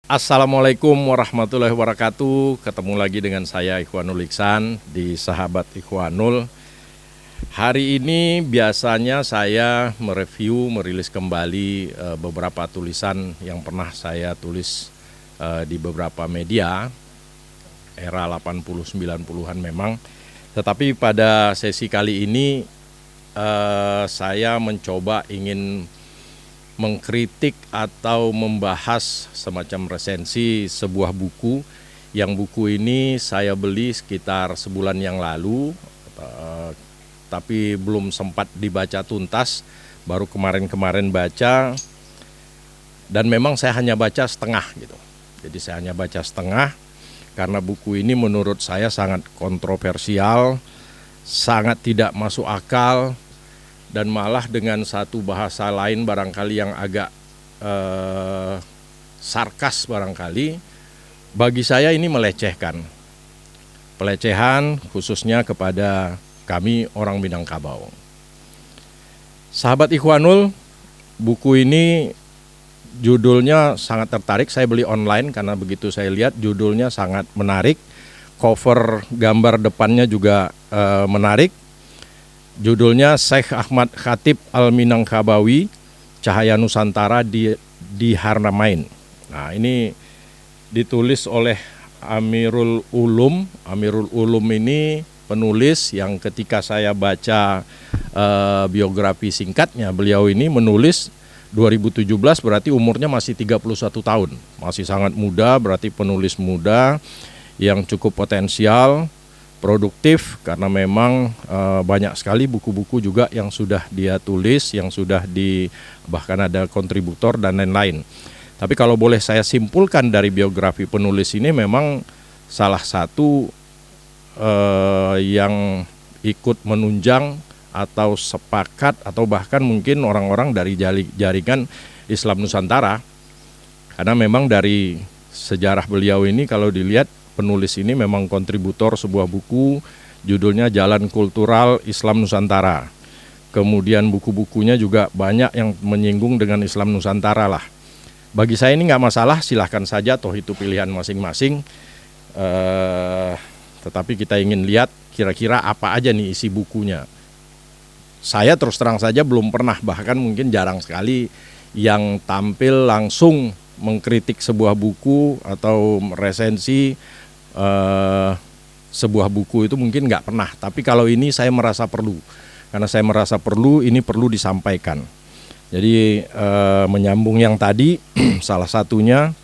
Assalamualaikum warahmatullahi wabarakatuh. Ketemu lagi dengan saya Ikhwanul Iksan di Sahabat Ikhwanul. Hari ini biasanya saya merilis kembali beberapa tulisan yang pernah saya tulis di beberapa media era 80-90-an memang. Tetapi pada sesi kali ini saya mencoba ingin mengkritik atau membahas semacam resensi sebuah buku yang buku ini saya beli sekitar sebulan yang lalu, tapi belum sempat dibaca tuntas, baru kemarin baca, dan memang saya hanya baca setengah gitu. Jadi saya hanya baca setengah karena buku ini menurut saya sangat kontroversial, sangat tidak masuk akal, dan malah dengan satu bahasa lain barangkali yang agak sarkas barangkali, bagi saya ini melecehkan. Pelecehan khususnya kepada kami orang Minangkabau. Sahabat Ikhwanul, buku ini judulnya sangat tertarik, saya beli online karena begitu saya lihat judulnya sangat menarik, cover gambar depannya juga menarik. Judulnya Syekh Ahmad Khatib Al-Minangkabawi, Cahaya Nusantara di Haramain. Nah, ini ditulis oleh Amirul Ulum. Amirul Ulum ini penulis yang ketika saya baca biografi singkatnya, beliau ini menulis 2017, berarti umurnya masih 31 tahun. Masih sangat muda, berarti penulis muda yang cukup potensial, produktif, karena memang banyak sekali buku-buku juga yang sudah dia tulis, yang sudah bahkan ada kontributor dan lain-lain. Tapi kalau boleh saya simpulkan dari biografi penulis ini, memang salah satu yang ikut menunjang atau sepakat atau bahkan mungkin orang-orang dari jaringan Islam Nusantara, karena memang dari sejarah beliau ini kalau dilihat, penulis ini memang kontributor sebuah buku judulnya Jalan Kultural Islam Nusantara. Kemudian buku-bukunya juga banyak yang menyinggung dengan Islam Nusantara lah. Bagi saya ini nggak masalah, silahkan saja, toh itu pilihan masing-masing. Tetapi kita ingin lihat kira-kira apa aja nih isi bukunya. Saya terus terang saja belum pernah, bahkan mungkin jarang sekali yang tampil langsung mengkritik sebuah buku atau resensi sebuah buku itu mungkin nggak pernah. Tapi kalau ini saya merasa perlu, karena saya merasa perlu, ini perlu disampaikan. Jadi menyambung yang tadi, salah satunya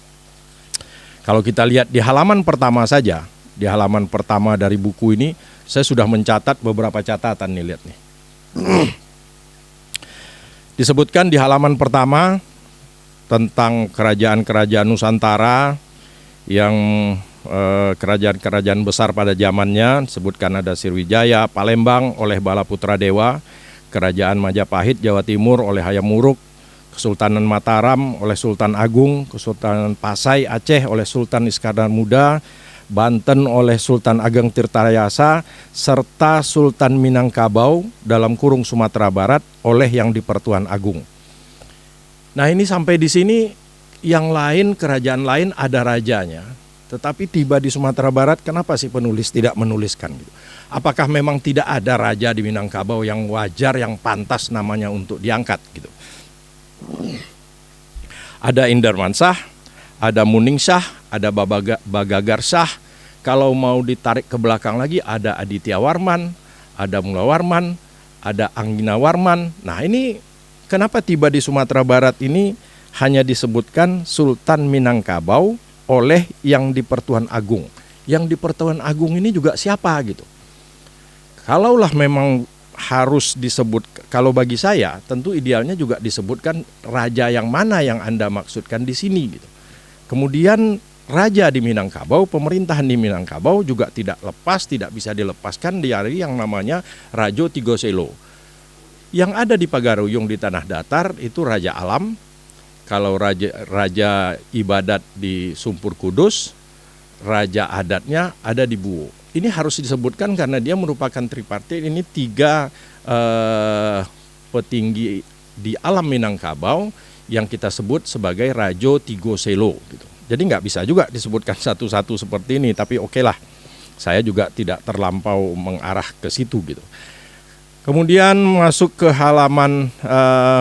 kalau kita lihat di halaman pertama saja, di halaman pertama dari buku ini saya sudah mencatat beberapa catatan nih, lihat nih. Disebutkan di halaman pertama tentang kerajaan-kerajaan Nusantara yang kerajaan-kerajaan besar pada zamannya. Sebutkan ada Sriwijaya, Palembang oleh Bala Putra Dewa, Kerajaan Majapahit Jawa Timur oleh Hayam Wuruk, Kesultanan Mataram oleh Sultan Agung, Kesultanan Pasai Aceh oleh Sultan Iskandar Muda, Banten oleh Sultan Ageng Tirtayasa, serta Sultan Minangkabau dalam kurung Sumatera Barat oleh Yang di-Pertuan Agung. Nah, ini sampai di sini yang lain, kerajaan lain ada rajanya, tetapi tiba di Sumatera Barat, kenapa sih penulis tidak menuliskan gitu? Apakah memang tidak ada raja di Minangkabau yang wajar, yang pantas namanya untuk diangkat gitu? Ada Inderman Shah, ada Muning Shah, ada Bagagar Shah. Kalau mau ditarik ke belakang lagi ada Aditya Warman, ada Mula Warman, ada Anggina Warman. Nah, ini kenapa tiba di Sumatera Barat ini hanya disebutkan Sultan Minangkabau oleh Yang di-Pertuan Agung. Yang di-Pertuan Agung ini juga siapa gitu? Kalaulah memang harus disebut, kalau bagi saya tentu idealnya juga disebutkan raja yang mana yang Anda maksudkan di sini gitu. Kemudian raja di Minangkabau, pemerintahan di Minangkabau juga tidak bisa dilepaskan dari yang namanya Rajo Tigoselo. Yang ada di Pagaruyung di Tanah Datar itu Raja Alam. Kalau raja ibadat di Sumpur Kudus, raja adatnya ada di Buwo. Ini harus disebutkan karena dia merupakan tripartit. Ini tiga petinggi di alam Minangkabau yang kita sebut sebagai Rajo Tigoselo gitu. Jadi nggak bisa juga disebutkan satu-satu seperti ini, tapi oke lah, saya juga tidak terlampau mengarah ke situ gitu. Kemudian masuk ke halaman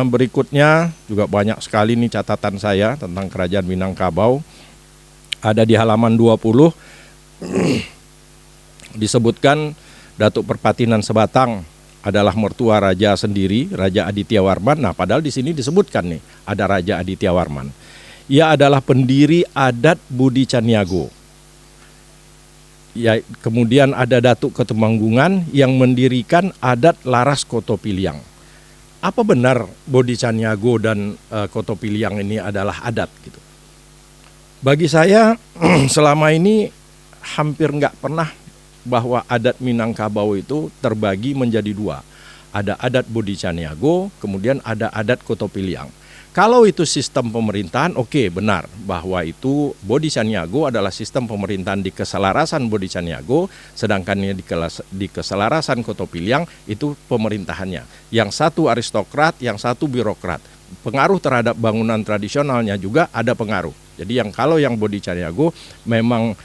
berikutnya, juga banyak sekali nih catatan saya tentang Kerajaan Minangkabau. Ada di halaman 20, disebutkan Datuk Perpatinan Sebatang adalah mertua raja sendiri, Raja Aditya Warman. Nah, padahal di sini disebutkan nih, ada Raja Aditya Warman. Ia adalah pendiri adat Budi Caniago. Ya, kemudian ada Datuk Ketumanggungan yang mendirikan adat Laras Kotopiliang. Apa benar Budi Caniago dan Kotopiliang ini adalah adat gitu? Bagi saya selama ini hampir nggak pernah bahwa adat Minangkabau itu terbagi menjadi dua. Ada adat Budi Caniago, kemudian ada adat Kotopiliang. Kalau itu sistem pemerintahan, oke, benar bahwa itu Budi Caniago adalah sistem pemerintahan di keselarasan Budi Caniago, sedangkan di keselarasan Kotopiliang itu pemerintahannya. Yang satu aristokrat, yang satu birokrat. Pengaruh terhadap bangunan tradisionalnya juga ada pengaruh. Jadi kalau yang Budi Caniago memang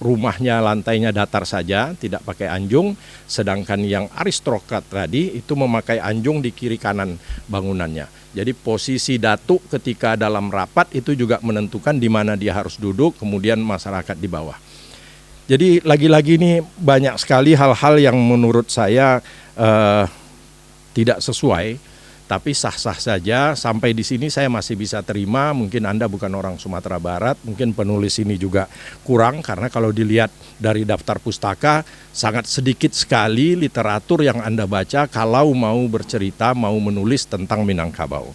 rumahnya lantainya datar saja, tidak pakai anjung, sedangkan yang aristokrat tadi itu memakai anjung di kiri kanan bangunannya. Jadi posisi datuk ketika dalam rapat itu juga menentukan di mana dia harus duduk, kemudian masyarakat di bawah. Jadi lagi-lagi ini banyak sekali hal-hal yang menurut saya tidak sesuai. Tapi sah-sah saja, sampai di sini saya masih bisa terima. Mungkin Anda bukan orang Sumatera Barat, mungkin penulis ini juga kurang, karena kalau dilihat dari daftar pustaka, sangat sedikit sekali literatur yang Anda baca kalau mau bercerita, mau menulis tentang Minangkabau.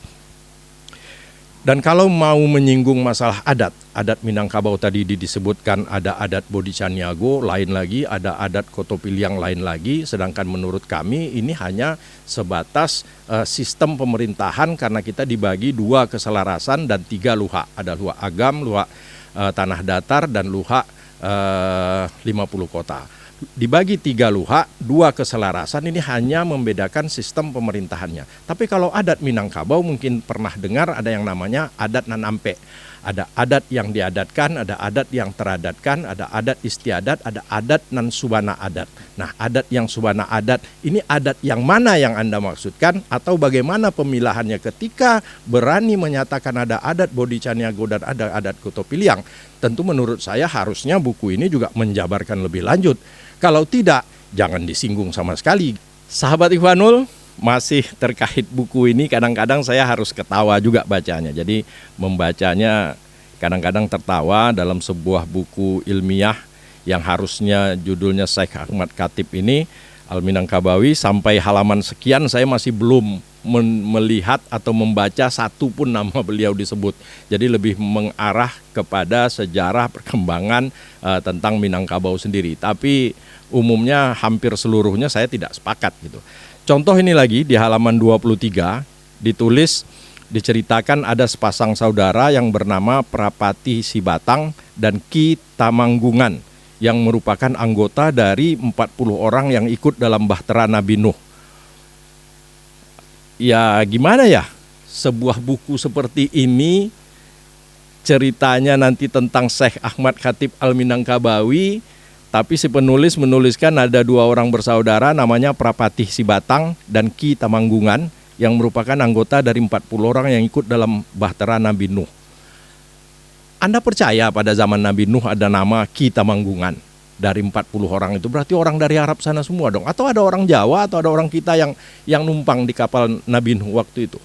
Dan kalau mau menyinggung masalah adat Minangkabau tadi disebutkan ada adat Budi Caniago, lain lagi, ada adat Kotopiliang lain lagi, sedangkan menurut kami ini hanya sebatas sistem pemerintahan karena kita dibagi 2 keselarasan dan 3 luhak. Ada luhak agam, luhak tanah datar, dan luhak 50 kota. Dibagi 3 luhak, 2 keselarasan, ini hanya membedakan sistem pemerintahannya. Tapi kalau adat Minangkabau mungkin pernah dengar ada yang namanya adat Nanampe. Ada adat yang diadatkan, ada adat yang teradatkan, ada adat istiadat, ada adat nan subana adat. Nah, adat yang subana adat, ini adat yang mana yang Anda maksudkan, atau bagaimana pemilahannya ketika berani menyatakan ada adat Budi Caniago dan ada adat Kotopiliang? Tentu menurut saya harusnya buku ini juga menjabarkan lebih lanjut. Kalau tidak, jangan disinggung sama sekali. Sahabat Ikhwanul, masih terkait buku ini, kadang-kadang saya harus ketawa juga bacanya. Jadi membacanya kadang-kadang tertawa dalam sebuah buku ilmiah yang harusnya judulnya Syekh Ahmad Khatib ini, Al-Minangkabawi, sampai halaman sekian saya masih belum melihat atau membaca satu pun nama beliau disebut. Jadi lebih mengarah kepada sejarah perkembangan tentang Minangkabau sendiri. Tapi umumnya hampir seluruhnya saya tidak sepakat gitu. Contoh ini lagi di halaman 23 ditulis, diceritakan ada sepasang saudara yang bernama Prapati Sibatang dan Ki Tamanggungan yang merupakan anggota dari 40 orang yang ikut dalam Bahtera Nabi Nuh. Ya gimana ya, sebuah buku seperti ini ceritanya nanti tentang Syekh Ahmad Khatib Al-Minangkabawi, tapi si penulis menuliskan ada 2 orang bersaudara namanya Prapati Sibatang dan Ki Tamanggungan yang merupakan anggota dari 40 orang yang ikut dalam Bahtera Nabi Nuh. Anda percaya pada zaman Nabi Nuh ada nama Ki Tamanggungan dari 40 orang itu? Berarti orang dari Arab sana semua dong. Atau ada orang Jawa atau ada orang kita yang numpang di kapal Nabi Nuh waktu itu.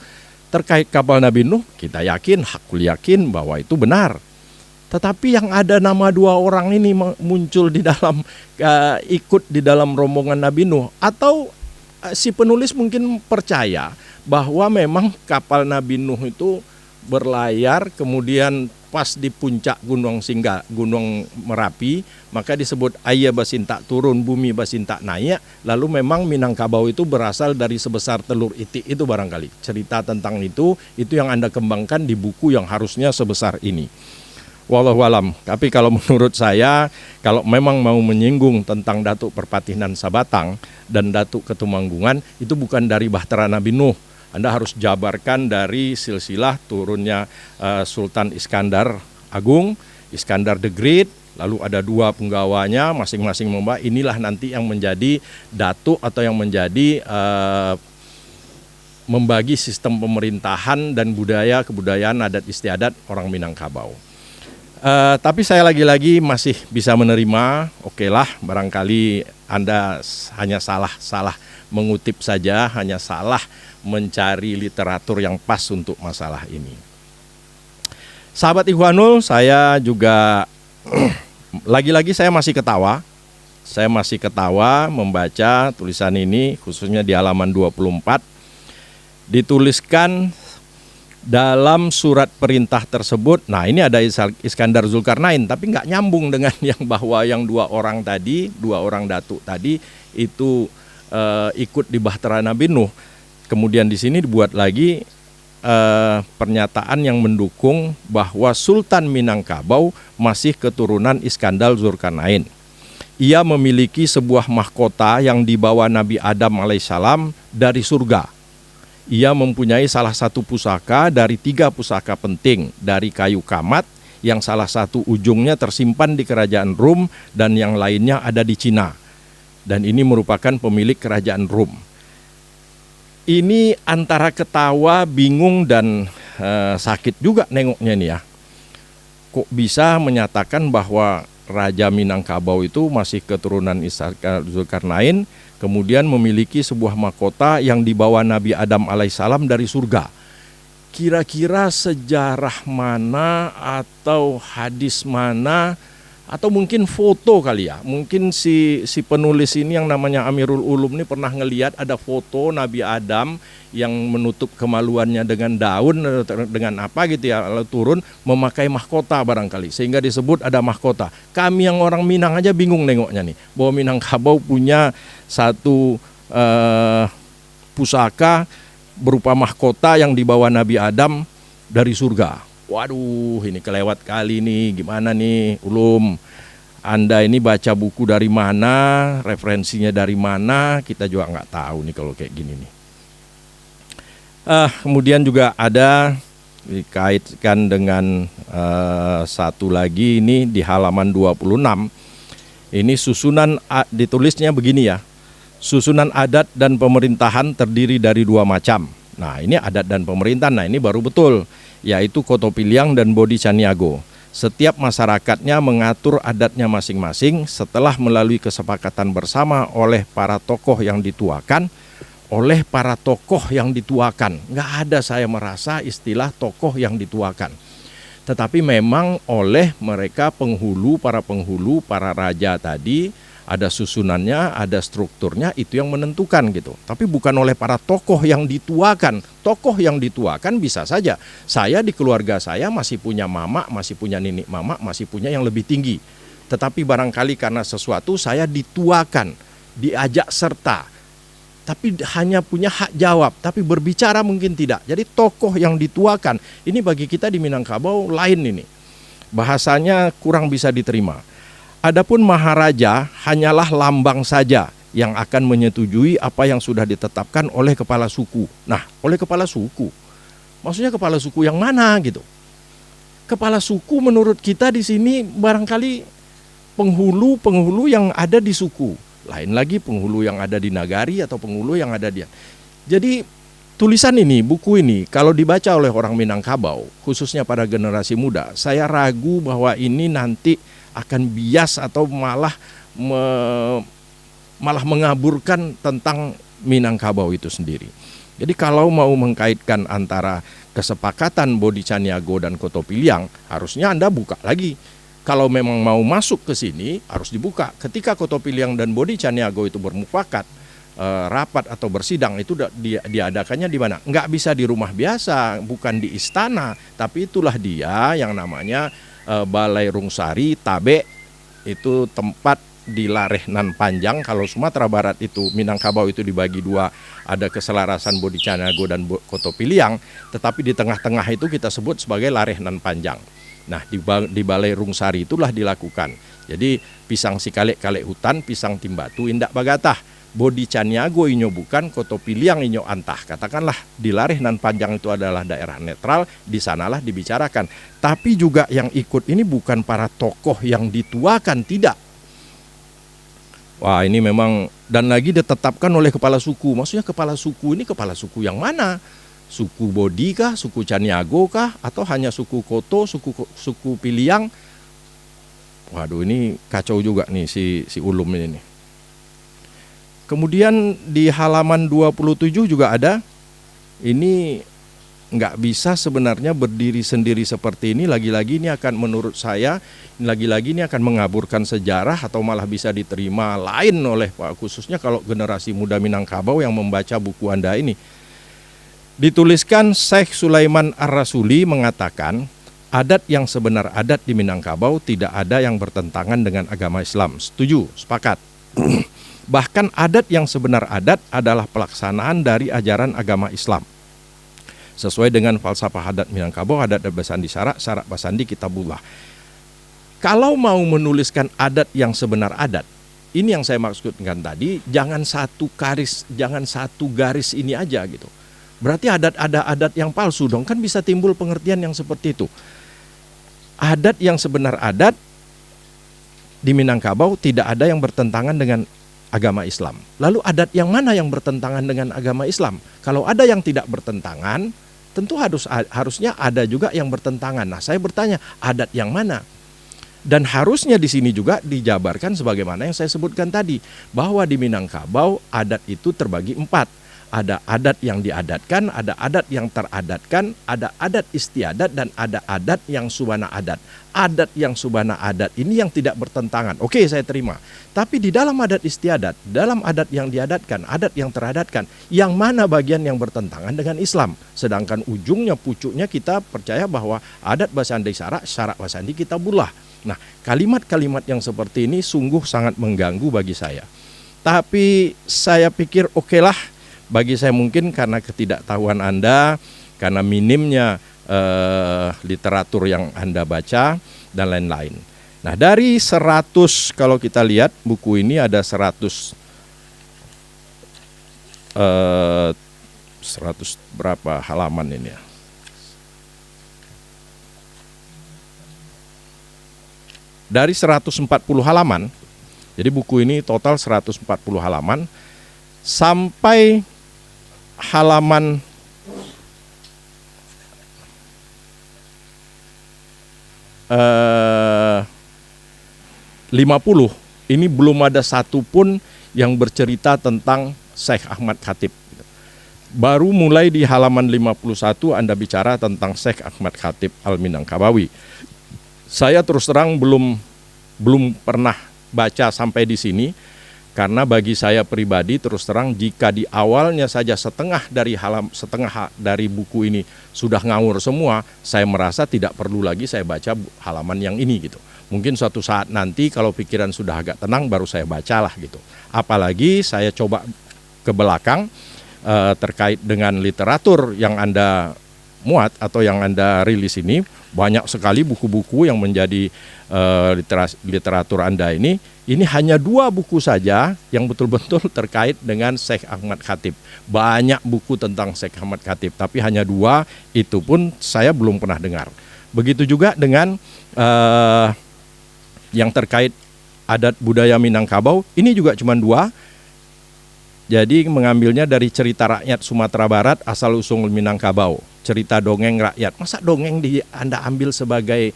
Terkait kapal Nabi Nuh, kita yakin, hakul yakin bahwa itu benar. Tetapi yang ada nama 2 orang ini muncul di dalam ikut di dalam rombongan Nabi Nuh, atau si penulis mungkin percaya bahwa memang kapal Nabi Nuh itu berlayar, kemudian pas di puncak Gunung Merapi, maka disebut Ayah Basinta turun, bumi Basinta naik. Lalu memang Minangkabau itu berasal dari sebesar telur itik itu barangkali. Cerita tentang itu yang Anda kembangkan di buku yang harusnya sebesar ini. Wallahualam. Tapi kalau menurut saya, kalau memang mau menyinggung tentang Datuk Perpatinan Sabatang dan Datuk Ketumanggungan, itu bukan dari Bahtera Nabi Nuh. Anda harus jabarkan dari silsilah turunnya Sultan Iskandar Agung, Iskandar the Great, lalu ada 2 penggawanya masing-masing membawa. Inilah nanti yang menjadi datuk atau yang menjadi membagi sistem pemerintahan dan kebudayaan adat istiadat orang Minangkabau. Tapi saya lagi-lagi masih bisa menerima, oke lah, barangkali Anda hanya salah mengutip saja, hanya salah mencari literatur yang pas untuk masalah ini. Sahabat Ikhwanul, saya juga lagi-lagi saya masih ketawa. Saya masih ketawa membaca tulisan ini, khususnya di halaman 24. Dituliskan dalam surat perintah tersebut. Nah, ini ada Iskandar Zulkarnain, tapi nggak nyambung dengan yang bahwa yang 2 orang tadi, 2 orang datuk tadi itu ikut di Bahtera Nabi Nuh. Kemudian di sini dibuat lagi pernyataan yang mendukung bahwa Sultan Minangkabau masih keturunan Iskandar Zulkarnain. Ia memiliki sebuah mahkota yang dibawa Nabi Adam alaihissalam dari surga. Ia mempunyai salah satu pusaka dari 3 pusaka penting dari kayu kamat, yang salah satu ujungnya tersimpan di kerajaan Rum dan yang lainnya ada di Cina. Dan ini merupakan pemilik kerajaan Rum. Ini antara ketawa, bingung, dan sakit juga nengoknya nih ya. Kok bisa menyatakan bahwa Raja Minangkabau itu masih keturunan Iskandar Zulkarnain, kemudian memiliki sebuah mahkota yang dibawa Nabi Adam alaihissalam dari surga. Kira-kira sejarah mana atau hadis mana atau mungkin foto kali ya. Mungkin si penulis ini yang namanya Amirul Ulum ini pernah ngelihat ada foto Nabi Adam yang menutup kemaluannya dengan daun, dengan apa gitu ya, lalu turun memakai mahkota barangkali, sehingga disebut ada mahkota. Kami yang orang Minang aja bingung nengoknya nih, bahwa Minangkabau punya satu pusaka berupa mahkota yang dibawa Nabi Adam dari surga. Waduh, ini kelewat kali nih, gimana nih Ulum? Anda ini baca buku dari mana, referensinya dari mana, kita juga nggak tahu nih kalau kayak gini nih. Kemudian juga ada dikaitkan dengan satu lagi ini di halaman 26. Ini susunan, ditulisnya begini ya. Susunan adat dan pemerintahan terdiri dari 2 macam. Nah, ini adat dan pemerintahan, nah ini baru betul, yaitu Kotopiliang dan Bodi Caniago. Setiap masyarakatnya mengatur adatnya masing-masing setelah melalui kesepakatan bersama oleh para tokoh yang dituakan. Nggak ada saya merasa istilah tokoh yang dituakan. Tetapi memang oleh mereka para penghulu, para raja tadi, ada susunannya, ada strukturnya, itu yang menentukan gitu. Tapi bukan oleh para tokoh yang dituakan. Tokoh yang dituakan bisa saja. Saya di keluarga saya masih punya mama, masih punya nenek mama, masih punya yang lebih tinggi. Tetapi barangkali karena sesuatu saya dituakan, diajak serta. Tapi hanya punya hak jawab, tapi berbicara mungkin tidak. Jadi tokoh yang dituakan, ini bagi kita di Minangkabau lain ini. Bahasanya kurang bisa diterima. Adapun Maharaja hanyalah lambang saja yang akan menyetujui apa yang sudah ditetapkan oleh kepala suku. Nah, oleh kepala suku, maksudnya kepala suku yang mana gitu? Kepala suku menurut kita di sini barangkali penghulu yang ada di suku. Lain lagi penghulu yang ada di nagari atau penghulu yang ada di. Jadi tulisan ini, buku ini kalau dibaca oleh orang Minangkabau, khususnya pada generasi muda, saya ragu bahwa ini nanti akan bias atau malah mengaburkan tentang Minangkabau itu sendiri. Jadi kalau mau mengkaitkan antara kesepakatan Bodi Caniago dan Kotopiliang, harusnya Anda buka lagi. Kalau memang mau masuk ke sini harus dibuka. Ketika Kotopiliang dan Bodi Caniago itu bermufakat, rapat atau bersidang, itu diadakannya di mana? Nggak bisa di rumah biasa, bukan di istana, tapi itulah dia yang namanya Balai Rungsari Tabe, itu tempat di Lareh Nan Panjang. Kalau Sumatera Barat itu, Minangkabau itu dibagi 2, ada keselarasan Bodi Caniago dan Kotopiliang, tetapi di tengah-tengah itu kita sebut sebagai Lareh Nan Panjang. Nah, di Balai Rungsari itulah dilakukan. Jadi pisang si kalek-kalek hutan, pisang timbatu indak bagatah. Bodi Caniago inyo bukan, Koto Piliang inyo antah. Katakanlah di Lareh nan Panjang itu adalah daerah netral, di sanalah dibicarakan. Tapi juga yang ikut ini bukan para tokoh yang dituakan, tidak. Wah, ini memang, dan lagi ditetapkan oleh kepala suku. Maksudnya kepala suku ini kepala suku yang mana? Suku Bodi kah, suku Caniago kah, atau hanya suku Koto, suku Piliang? Waduh, ini kacau juga nih si Ulum ini nih. Kemudian di halaman 27 juga ada, ini nggak bisa sebenarnya berdiri sendiri seperti ini, lagi-lagi ini akan, menurut saya, lagi-lagi ini akan mengaburkan sejarah atau malah bisa diterima lain oleh khususnya kalau generasi muda Minangkabau yang membaca buku Anda ini. Dituliskan Syekh Sulaiman Ar-Rasuli mengatakan, adat yang sebenar adat di Minangkabau tidak ada yang bertentangan dengan agama Islam. Setuju, sepakat. Bahkan adat yang sebenar adat adalah pelaksanaan dari ajaran agama Islam. Sesuai dengan falsafah adat Minangkabau, adat Basandi Sarak, Sarak Basandi Kitabullah. Kalau mau menuliskan adat yang sebenar adat, ini yang saya maksudkan tadi, jangan satu garis ini aja gitu. Berarti ada adat yang palsu dong, kan bisa timbul pengertian yang seperti itu. Adat yang sebenar adat di Minangkabau tidak ada yang bertentangan dengan agama Islam. Lalu adat yang mana yang bertentangan dengan agama Islam? Kalau ada yang tidak bertentangan, tentu harusnya ada juga yang bertentangan. Nah, saya bertanya, adat yang mana? Dan harusnya di sini juga dijabarkan sebagaimana yang saya sebutkan tadi, bahwa di Minangkabau adat itu terbagi 4. Ada adat yang diadatkan, ada adat yang teradatkan, ada adat istiadat, dan ada adat yang subana adat. Adat yang subana adat ini yang tidak bertentangan. Oke, saya terima. Tapi di dalam adat istiadat, dalam adat yang diadatkan, adat yang teradatkan, yang mana bagian yang bertentangan dengan Islam? Sedangkan ujungnya, pucuknya kita percaya bahwa adat Basandi Sarak, Sarak Basandi Kitabullah. Nah, kalimat-kalimat yang seperti ini sungguh sangat mengganggu bagi saya. Tapi saya pikir okelah, bagi saya mungkin karena ketidaktahuan Anda, karena minimnya literatur yang Anda baca, dan lain-lain. Nah, dari 100, kalau kita lihat buku ini ada 100 berapa halaman ini ya? Dari 140 halaman, jadi buku ini total 140 halaman, sampai halaman 50 ini belum ada satupun yang bercerita tentang Syekh Ahmad Khatib. Baru mulai di halaman 51 Anda bicara tentang Syekh Ahmad Khatib Al-Minangkabawi. Saya terus terang belum pernah baca sampai di sini. Karena bagi saya pribadi terus terang, jika di awalnya saja setengah dari buku ini sudah ngawur semua, saya merasa tidak perlu lagi saya baca halaman yang ini gitu. Mungkin suatu saat nanti kalau pikiran sudah agak tenang baru saya bacalah gitu. Apalagi saya coba ke belakang terkait dengan literatur yang Anda muat atau yang Anda rilis ini, banyak sekali buku-buku yang menjadi literatur Anda ini hanya 2 buku saja yang betul-betul terkait dengan Syekh Ahmad Khatib. Banyak buku tentang Syekh Ahmad Khatib, tapi hanya 2, itu pun saya belum pernah dengar. Begitu juga dengan yang terkait adat budaya Minangkabau, ini juga cuma 2. Jadi mengambilnya dari cerita rakyat Sumatera Barat asal-usul Minangkabau, cerita dongeng rakyat. Masa dongeng Anda ambil sebagai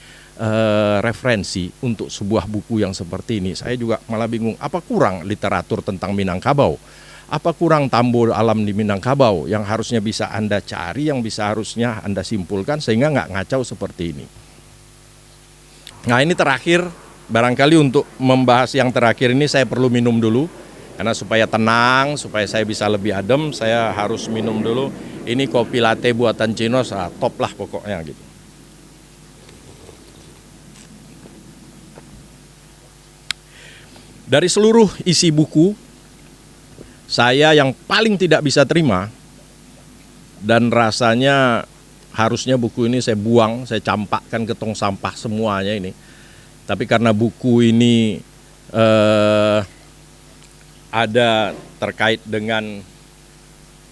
referensi untuk sebuah buku yang seperti ini? Saya juga malah bingung, apa kurang literatur tentang Minangkabau? Apa kurang tambul alam di Minangkabau yang harusnya bisa Anda cari, yang harusnya Anda simpulkan sehingga nggak ngacau seperti ini? Nah, ini terakhir, barangkali untuk membahas yang terakhir ini saya perlu minum dulu. Karena supaya tenang, supaya saya bisa lebih adem, saya harus minum dulu. Ini kopi latte buatan Cinos, top lah pokoknya gitu. Dari seluruh isi buku, saya yang paling tidak bisa terima, dan rasanya harusnya buku ini saya buang, saya campakkan ke tong sampah semuanya ini. Tapi karena buku ini ada terkait dengan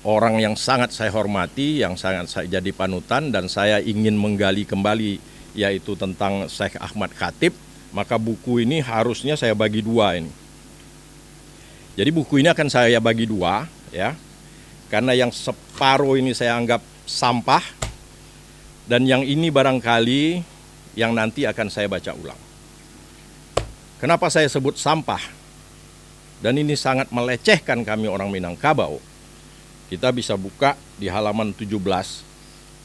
orang yang sangat saya hormati, yang sangat saya jadi panutan, dan saya ingin menggali kembali, yaitu tentang Syekh Ahmad Khatib. Maka buku ini harusnya saya bagi dua ini. Jadi buku ini akan saya bagi dua, ya, karena yang separuh ini saya anggap sampah, dan yang ini barangkali yang nanti akan saya baca ulang. Kenapa saya sebut sampah? Dan ini sangat melecehkan kami orang Minangkabau. Kita bisa buka di halaman 17.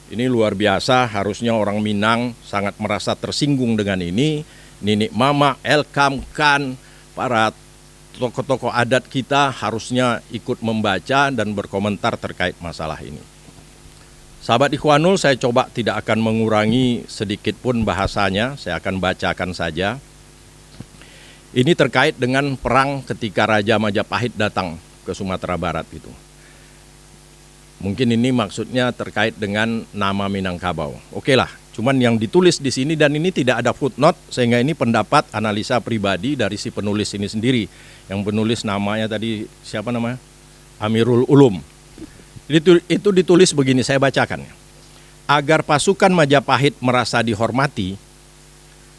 Ini luar biasa, harusnya orang Minang sangat merasa tersinggung dengan ini. Ninik Mama, Elkam, Kan, para tokoh-tokoh adat kita harusnya ikut membaca dan berkomentar terkait masalah ini. Sahabat Ikhwanul, saya coba tidak akan mengurangi sedikit pun bahasanya, saya akan bacakan saja. Ini terkait dengan perang ketika Raja Majapahit datang ke Sumatera Barat itu. Mungkin ini maksudnya terkait dengan nama Minangkabau. Oke lah, cuman yang ditulis di sini dan ini tidak ada footnote, sehingga ini pendapat analisa pribadi dari si penulis ini sendiri. Yang penulis namanya tadi siapa namanya? Amirul Ulum. Itu ditulis begini, saya bacakan. Agar pasukan Majapahit merasa dihormati,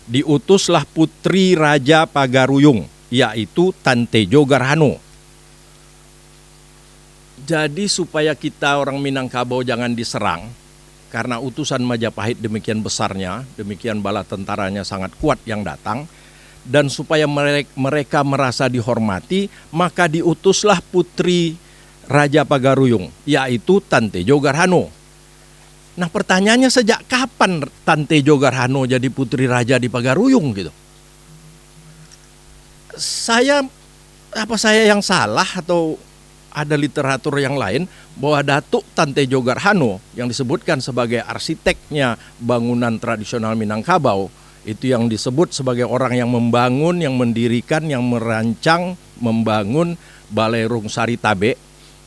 diutuslah putri Raja Pagaruyung, yaitu Tante Jogarhano. Jadi supaya kita orang Minangkabau jangan diserang, karena utusan Majapahit demikian besarnya, demikian bala tentaranya sangat kuat yang datang, dan supaya mereka merasa dihormati, maka diutuslah putri Raja Pagaruyung, yaitu Tante Jogarhano. Nah pertanyaannya, sejak kapan Tante Jogarhano jadi putri raja di Pagaruyung gitu? Apa saya yang salah atau ada literatur yang lain bahwa Datuk Tante Jogarhano yang disebutkan sebagai arsiteknya bangunan tradisional Minangkabau, itu yang disebut sebagai orang yang membangun, yang mendirikan, yang merancang, membangun Balai Rungsari Tabe,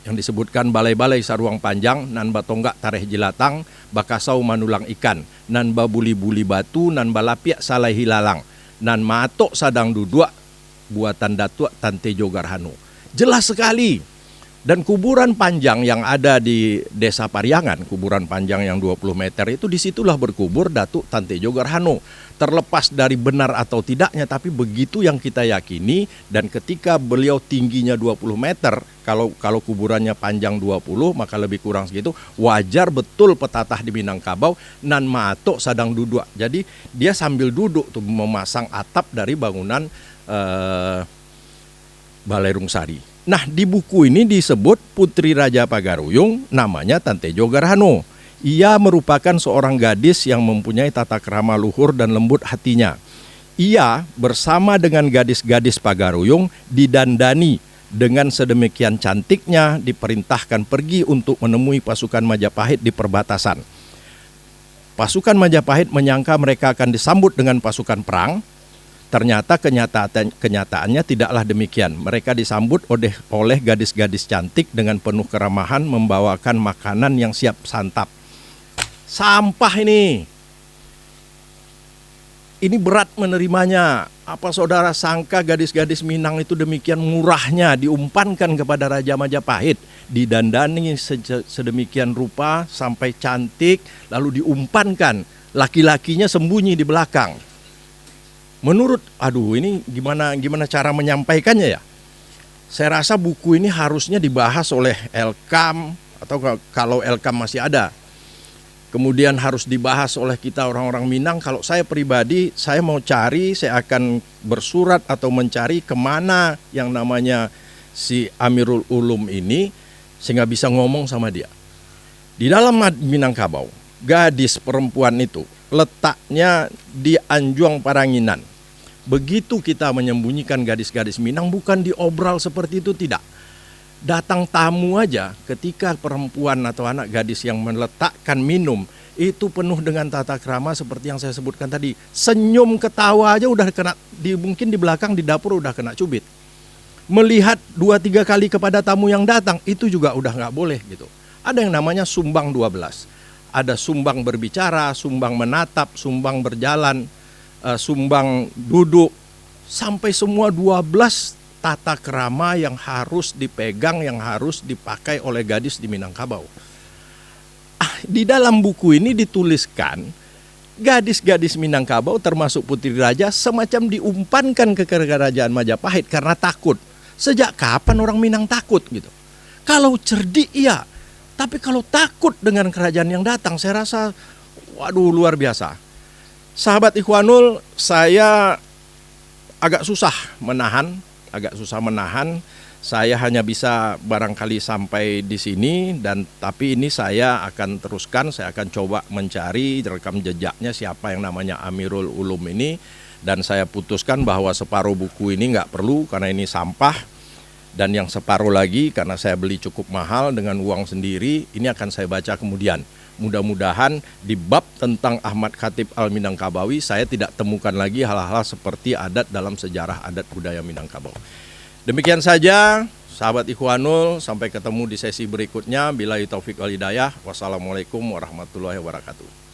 yang disebutkan balai-balai Saruang Panjang, nan batonggak tareh jilatang, bakasau manulang ikan, nan babuli-buli batu, nan balapiak salai hilalang, nan matok sadang duduk, buatan Datuk Tante Jogarhano. Jelas sekali. Dan kuburan panjang yang ada di Desa Pariangan, kuburan panjang yang 20 meter itu, disitulah berkubur Datuk Tante Jogarhano. Terlepas dari benar atau tidaknya, tapi begitu yang kita yakini. Dan ketika beliau tingginya 20 meter, kalau kuburannya panjang 20, maka lebih kurang segitu, wajar betul petatah di Minangkabau, nan matok sadang duduk. Jadi dia sambil duduk tuh memasang atap dari bangunan Balai Rungsari. Nah di buku ini disebut putri Raja Pagaruyung namanya Tante Jogarhano. Ia merupakan seorang gadis yang mempunyai tata krama luhur dan lembut hatinya. Ia bersama dengan gadis-gadis Pagaruyung didandani dengan sedemikian cantiknya, diperintahkan pergi untuk menemui pasukan Majapahit di perbatasan. Pasukan Majapahit menyangka mereka akan disambut dengan pasukan perang. Ternyata kenyataannya tidaklah demikian. Mereka disambut oleh gadis-gadis cantik dengan penuh keramahan, membawakan makanan yang siap santap. Sampah ini. Ini berat menerimanya. Apa saudara sangka gadis-gadis Minang itu demikian murahnya diumpankan kepada Raja Majapahit, didandani sedemikian rupa sampai cantik, lalu diumpankan, laki-lakinya sembunyi di belakang. Menurut, ini gimana cara menyampaikannya ya? Saya rasa buku ini harusnya dibahas oleh Elkam, atau kalau Elkam masih ada. Kemudian harus dibahas oleh kita orang-orang Minang. Kalau saya pribadi, saya mau cari, saya akan bersurat atau mencari kemana yang namanya si Amirul Ulum ini, sehingga bisa ngomong sama dia. Di dalam Minangkabau, gadis perempuan itu letaknya di Anjuang Paranginan. Begitu kita menyembunyikan gadis-gadis Minang, bukan diobral seperti itu, tidak. Datang tamu aja, ketika perempuan atau anak gadis yang meletakkan minum, itu penuh dengan tata krama seperti yang saya sebutkan tadi. Senyum ketawa aja udah kena, mungkin di belakang di dapur udah kena cubit. Melihat 2-3 kali kepada tamu yang datang, itu juga udah nggak boleh gitu. Ada yang namanya sumbang 12. Ada sumbang berbicara, sumbang menatap, sumbang berjalan, sumbang duduk, sampai semua 12 tata krama yang harus dipegang, yang harus dipakai oleh gadis di Minangkabau. Di dalam buku ini dituliskan gadis-gadis Minangkabau termasuk Putri Raja semacam diumpankan ke kerajaan Majapahit karena takut. Sejak kapan orang Minang takut gitu? Kalau cerdik iya, tapi kalau takut dengan kerajaan yang datang, saya rasa waduh luar biasa. Sahabat Ikhwanul, saya agak susah menahan. Saya hanya bisa barangkali sampai di sini, tapi ini saya akan teruskan, saya akan coba mencari rekam jejaknya siapa yang namanya Amirul Ulum ini, dan saya putuskan bahwa separuh buku ini nggak perlu karena ini sampah, dan yang separuh lagi karena saya beli cukup mahal dengan uang sendiri, ini akan saya baca kemudian. Mudah-mudahan di bab tentang Ahmad Khatib Al-Minangkabawi saya tidak temukan lagi hal-hal seperti adat dalam sejarah adat budaya Minangkabau. Demikian saja sahabat Ikhwanul, sampai ketemu di sesi berikutnya. Billahi taufik wal hidayah. Wassalamualaikum warahmatullahi wabarakatuh.